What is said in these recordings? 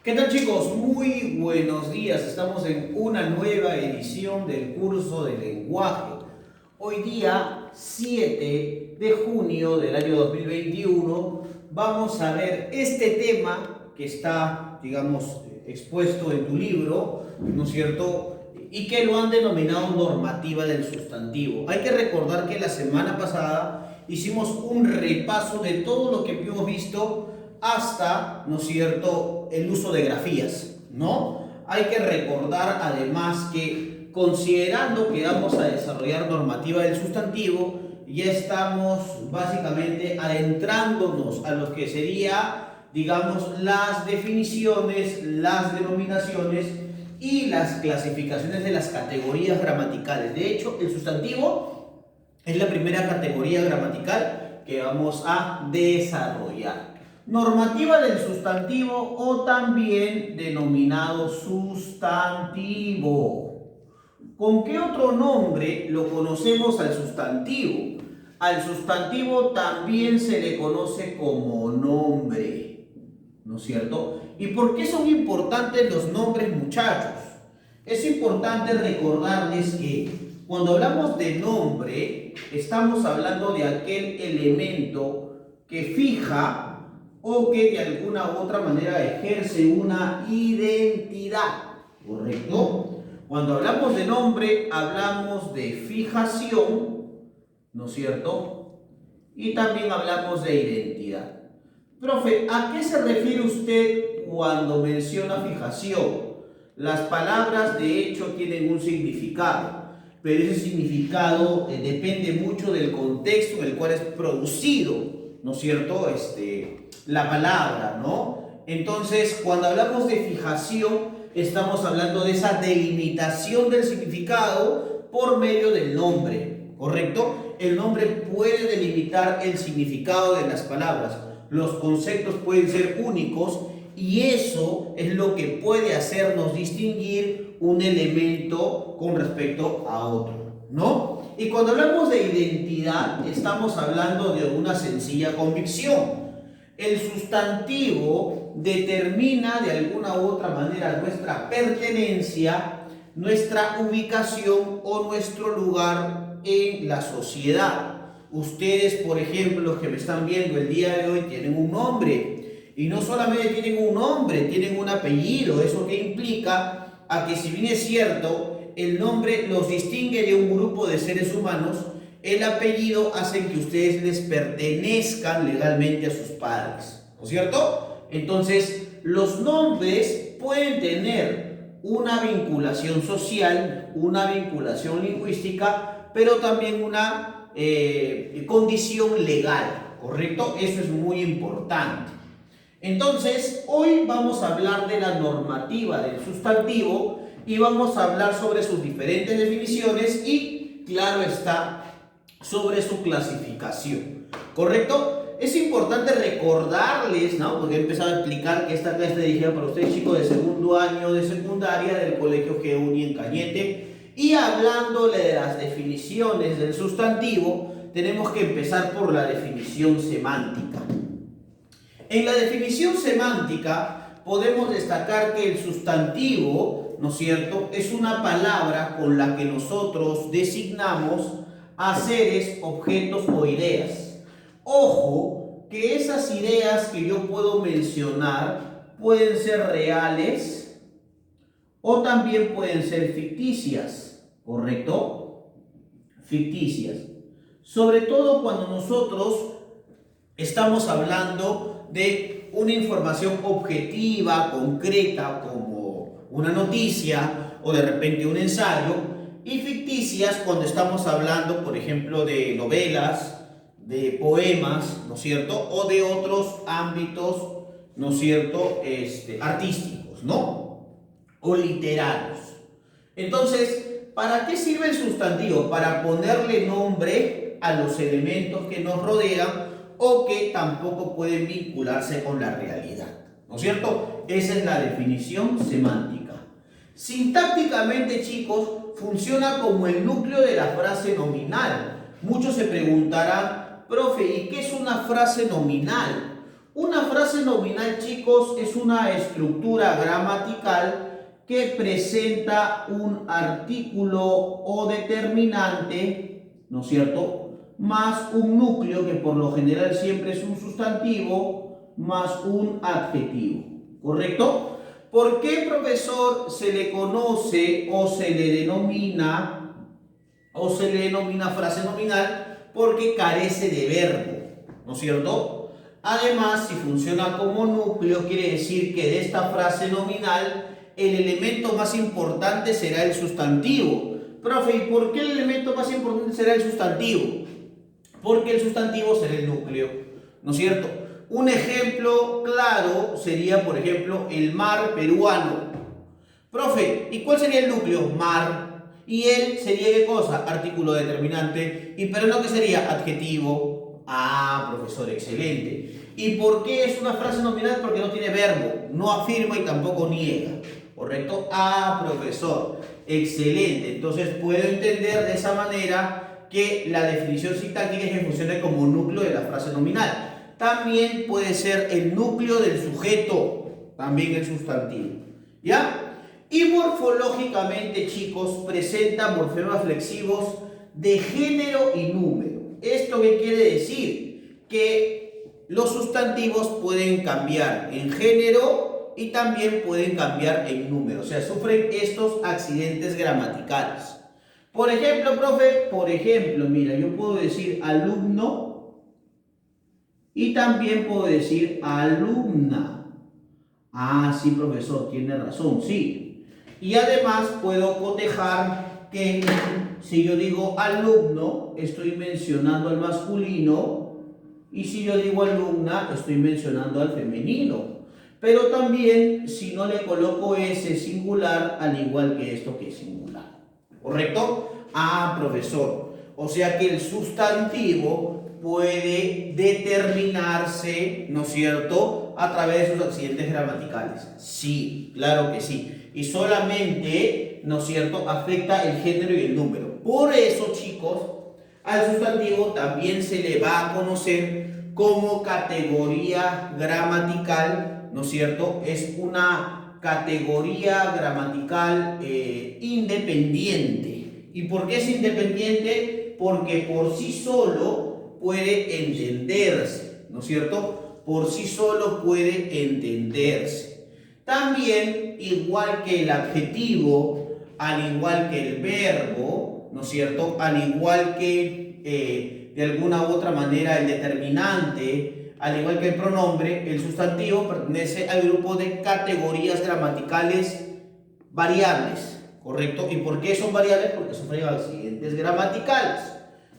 ¿Qué tal, chicos? Muy buenos días. Estamos en una nueva edición del curso de lenguaje. Hoy día 7 de junio del año 2021 vamos a ver este tema que está, digamos, expuesto en tu libro, ¿no es cierto? Y que lo han denominado normativa del sustantivo. Hay que recordar que la semana pasada hicimos un repaso de todo lo que hemos visto hasta, ¿no es cierto?, el uso de grafías, ¿no? Hay que recordar además que considerando que vamos a desarrollar normativa del sustantivo, ya estamos básicamente adentrándonos a lo que sería, digamos, las definiciones, las denominaciones y las clasificaciones de las categorías gramaticales. De hecho, el sustantivo es la primera categoría gramatical que vamos a desarrollar. Normativa del sustantivo o también denominado sustantivo. ¿Con qué otro nombre lo conocemos al sustantivo? Al sustantivo también se le conoce como nombre, ¿no es cierto? ¿Y por qué son importantes los nombres, muchachos? Es importante recordarles que cuando hablamos de nombre, estamos hablando de aquel elemento que fija o que de alguna u otra manera ejerce una identidad, ¿correcto? Cuando hablamos de nombre, hablamos de fijación, ¿no es cierto? Y también hablamos de identidad. Profe, ¿a qué se refiere usted cuando menciona fijación? Las palabras de hecho tienen un significado, pero ese significado depende mucho del contexto en el cual es producido, ¿no es cierto?, la palabra, ¿no? Entonces, cuando hablamos de fijación, estamos hablando de esa delimitación del significado por medio del nombre, ¿correcto? El nombre puede delimitar el significado de las palabras. Los conceptos pueden ser únicos y eso es lo que puede hacernos distinguir un elemento con respecto a otro, ¿no? Y cuando hablamos de identidad, estamos hablando de una sencilla convicción. El sustantivo determina de alguna u otra manera nuestra pertenencia, nuestra ubicación o nuestro lugar en la sociedad. Ustedes, por ejemplo, los que me están viendo el día de hoy, tienen un nombre. Y no solamente tienen un nombre, tienen un apellido. ¿Eso qué implica? A que si bien es cierto, el nombre los distingue de un grupo de seres humanos, el apellido hace que ustedes les pertenezcan legalmente a sus padres, ¿no es cierto? Entonces, los nombres pueden tener una vinculación social, una vinculación lingüística, pero también una condición legal, ¿correcto? Eso es muy importante. Entonces, hoy vamos a hablar de la normativa del sustantivo y vamos a hablar sobre sus diferentes definiciones y, claro está, sobre su clasificación, ¿correcto? Es importante recordarles, ¿no?, porque he empezado a explicar que esta clase está dirigida para ustedes, chicos de segundo año de secundaria del Colegio GUNI en Cañete, y hablándole de las definiciones del sustantivo, tenemos que empezar por la definición semántica. En la definición semántica podemos destacar que el sustantivo, ¿no es cierto?, es una palabra con la que nosotros designamos a seres, objetos o ideas. Ojo, que esas ideas que yo puedo mencionar pueden ser reales o también pueden ser ficticias, ¿correcto? Ficticias. Sobre todo cuando nosotros estamos hablando de una información objetiva, concreta, como una noticia o de repente un ensayo, y ficticias cuando estamos hablando, por ejemplo, de novelas, de poemas, ¿no es cierto?, o de otros ámbitos, ¿no es cierto?, artísticos, ¿no?, o literarios. Entonces, ¿para qué sirve el sustantivo? Para ponerle nombre a los elementos que nos rodean o que tampoco pueden vincularse con la realidad, ¿no es cierto? Esa es la definición semántica. Sintácticamente, chicos, funciona como el núcleo de la frase nominal. Muchos se preguntarán, profe, ¿y qué es una frase nominal? Una frase nominal, chicos, es una estructura gramatical que presenta un artículo o determinante, ¿no es cierto?, más un núcleo, que por lo general siempre es un sustantivo, más un adjetivo, ¿correcto? ¿Por qué, profesor, se le conoce o se le denomina frase nominal? Porque carece de verbo, ¿no es cierto? Además, si funciona como núcleo, quiere decir que de esta frase nominal el elemento más importante será el sustantivo. Profe, ¿y por qué el elemento más importante será el sustantivo? Porque el sustantivo será el núcleo, ¿no es cierto? Un ejemplo claro sería, por ejemplo, el mar peruano. Profe, ¿y cuál sería el núcleo? Mar. ¿Y él sería qué cosa? Artículo determinante. ¿Y pero no qué sería? Adjetivo. Ah, profesor, excelente. ¿Y por qué es una frase nominal? Porque no tiene verbo, no afirma y tampoco niega. ¿Correcto? Ah, profesor, excelente. Entonces puedo entender de esa manera que la definición sintáctica es que funcione como núcleo de la frase nominal. También puede ser el núcleo del sujeto, también el sustantivo. ¿Ya? Y morfológicamente, chicos, presenta morfemas flexivos de género y número. ¿Esto qué quiere decir? Que los sustantivos pueden cambiar en género y también pueden cambiar en número. O sea, sufren estos accidentes gramaticales. Por ejemplo, profe, mira, yo puedo decir alumno y también puedo decir alumna. Ah, sí, profesor, tiene razón, sí. Y además puedo cotejar que si yo digo alumno, estoy mencionando al masculino, y si yo digo alumna, estoy mencionando al femenino. Pero también si no le coloco ese singular, al igual que esto que es singular. ¿Correcto? Ah, profesor. O sea que el sustantivo puede determinarse, ¿no es cierto?, a través de sus accidentes gramaticales. Sí, claro que sí. Y solamente, ¿no es cierto?, afecta el género y el número. Por eso, chicos, al sustantivo también se le va a conocer como categoría gramatical, ¿no es cierto? Es una categoría gramatical independiente. ¿Y por qué es independiente? Porque por sí solo puede entenderse, ¿no es cierto? Por sí solo puede entenderse. También, igual que el adjetivo, al igual que el verbo, ¿no es cierto?, al igual que de alguna u otra manera el determinante, al igual que el pronombre, el sustantivo pertenece al grupo de categorías gramaticales variables, ¿correcto? ¿Y por qué son variables? Porque sufren accidentes gramaticales,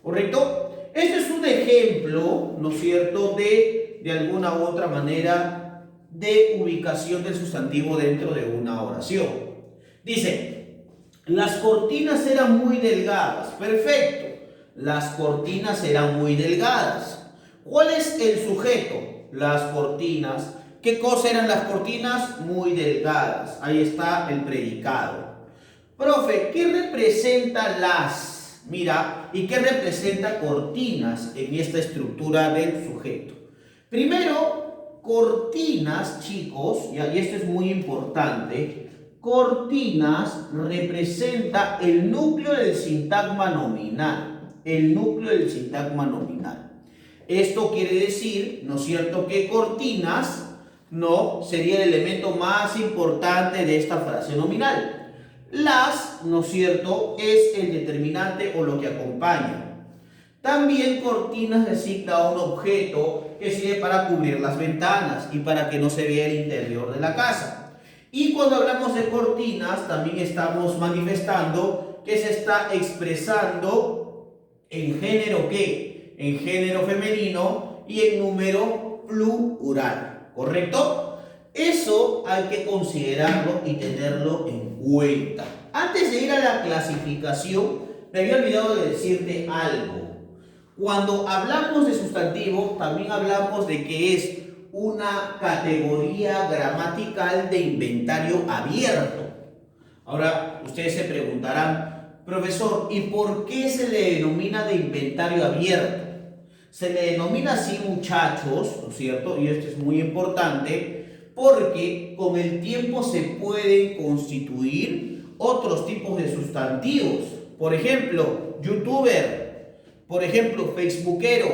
¿correcto? Este es un ejemplo, ¿no es cierto?, de alguna u otra manera de ubicación del sustantivo dentro de una oración. Dice, las cortinas eran muy delgadas. Perfecto. Las cortinas eran muy delgadas. ¿Cuál es el sujeto? Las cortinas. ¿Qué cosa eran las cortinas? Muy delgadas. Ahí está el predicado. Profe, ¿qué representa las? Mira, ¿y qué representa cortinas en esta estructura del sujeto? Primero, cortinas, chicos, y esto es muy importante, cortinas representa el núcleo del sintagma nominal. El núcleo del sintagma nominal. Esto quiere decir, ¿no es cierto?, que cortinas no sería el elemento más importante de esta frase nominal. Las, ¿no es cierto?, es el determinante o lo que acompaña. También cortinas designa a un objeto que sirve para cubrir las ventanas y para que no se vea el interior de la casa. Y cuando hablamos de cortinas, también estamos manifestando que se está expresando en género ¿qué? En género femenino y en número plural, ¿correcto? Eso hay que considerarlo y tenerlo en cuenta. Antes de ir a la clasificación, me había olvidado de decirte algo. Cuando hablamos de sustantivo, también hablamos de que es una categoría gramatical de inventario abierto. Ahora, ustedes se preguntarán, profesor, ¿y por qué se le denomina de inventario abierto? Se le denomina así, muchachos, ¿no es cierto? Y esto es muy importante porque con el tiempo se pueden constituir otros tipos de sustantivos. Por ejemplo, youtuber, por ejemplo, facebookero,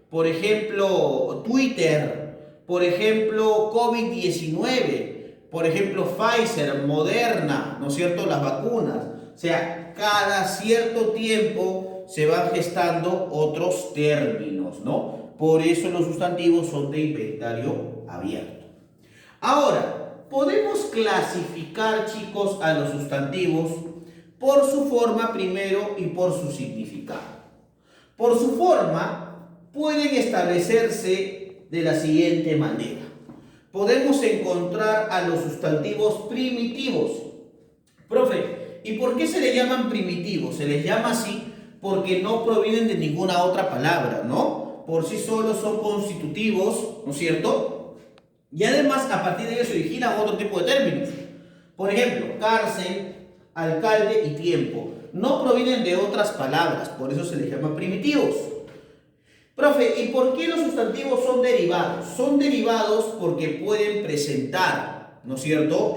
por ejemplo, Twitter, por ejemplo, COVID-19, por ejemplo, Pfizer, Moderna, ¿no es cierto? Las vacunas. O sea, cada cierto tiempo se van gestando otros términos, ¿no? Por eso los sustantivos son de inventario abierto. Ahora, podemos clasificar, chicos, a los sustantivos por su forma primero y por su significado. Por su forma, pueden establecerse de la siguiente manera. Podemos encontrar a los sustantivos primitivos. Profe, ¿y por qué se les llaman primitivos? Se les llama así porque no provienen de ninguna otra palabra, ¿no? Por sí solos son constitutivos, ¿no es cierto? Y además, a partir de ellos se originan otro tipo de términos. Por ejemplo, cárcel, alcalde y tiempo. No provienen de otras palabras, por eso se les llama primitivos. Profe, ¿y por qué los sustantivos son derivados? Son derivados porque pueden presentar, ¿no es cierto?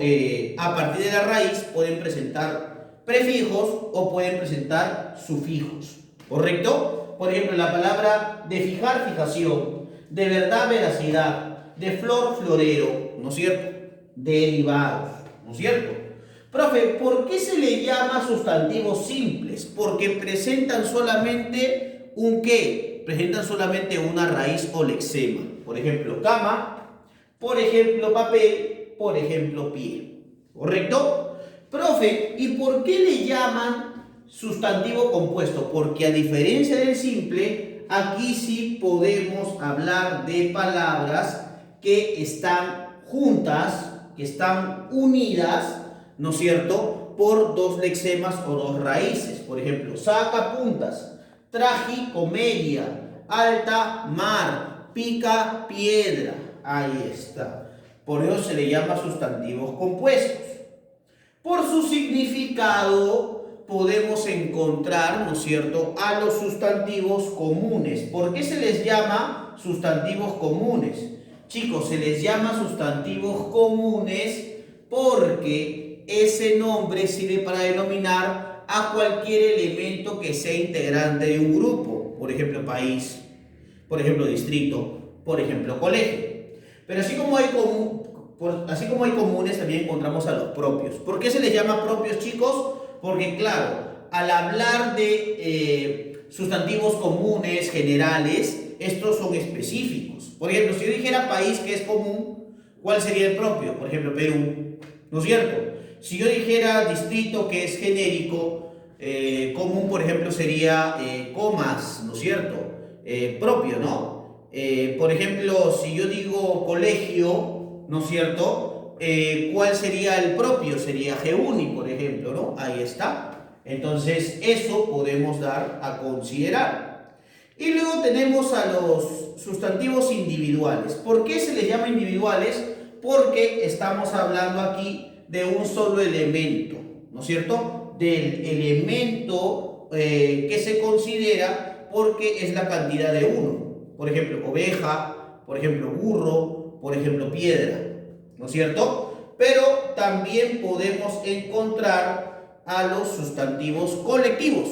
A partir de la raíz pueden presentar prefijos o pueden presentar sufijos, ¿correcto? Por ejemplo, la palabra de fijar, fijación, de verdad, veracidad, de flor, florero, ¿no es cierto? Derivados, ¿no es cierto? Profe, ¿por qué se le llama sustantivos simples? Porque presentan solamente un qué. Presentan solamente una raíz o lexema. Por ejemplo, cama, por ejemplo, papel, por ejemplo, pie. ¿Correcto? Profe, ¿y por qué le llaman sustantivo compuesto? Porque a diferencia del simple, aquí sí podemos hablar de palabras que están juntas, que están unidas, ¿no es cierto?, por dos lexemas o dos raíces. Por ejemplo, sacapuntas, tragicomedia, alta mar, pica piedra. Ahí está. Por eso se le llama sustantivos compuestos. Por su significado podemos encontrar, ¿no es cierto?, a los sustantivos comunes. ¿Por qué se les llama sustantivos comunes? Chicos, se les llama sustantivos comunes porque ese nombre sirve para denominar a cualquier elemento que sea integrante de un grupo. Por ejemplo, país, por ejemplo, distrito, por ejemplo, colegio. Pero así como hay comunes, también encontramos a los propios. ¿Por qué se les llama propios, chicos? Porque, claro, al hablar de sustantivos comunes, generales, estos son específicos. Por ejemplo, si yo dijera país que es común, ¿cuál sería el propio? Por ejemplo, Perú, ¿no es cierto? Si yo dijera distrito que es genérico, común, por ejemplo, sería comas, ¿no es cierto? Propio, ¿no? Por ejemplo, si yo digo colegio, ¿no es cierto? ¿Cuál sería el propio? Sería Geuni, por ejemplo, ¿no? Ahí está. Entonces, eso podemos dar a considerar. Y luego tenemos a los sustantivos individuales. ¿Por qué se les llama individuales? Porque estamos hablando aquí de un solo elemento, ¿no es cierto? Del elemento que se considera porque es la cantidad de uno. Por ejemplo, oveja, por ejemplo, burro, por ejemplo, piedra, ¿no es cierto? Pero también podemos encontrar a los sustantivos colectivos.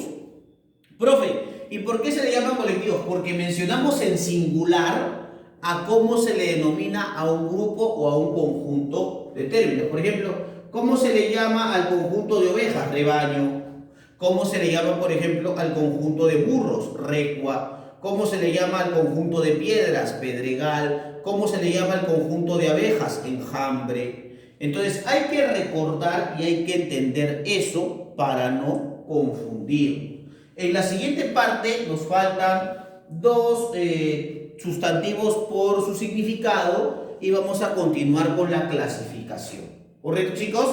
Profe, ¿y por qué se le llaman colectivos? Porque mencionamos en singular a cómo se le denomina a un grupo o a un conjunto de términos. Por ejemplo, ¿cómo se le llama al conjunto de ovejas? Rebaño. ¿Cómo se le llama, por ejemplo, al conjunto de burros? Recua. ¿Cómo se le llama al conjunto de piedras? Pedregal. ¿Cómo se le llama al conjunto de abejas? Enjambre. Entonces hay que recordar y hay que entender eso para no confundir. En la siguiente parte nos faltan dos sustantivos por su significado y vamos a continuar con la clasificación. ¿Correcto, chicos?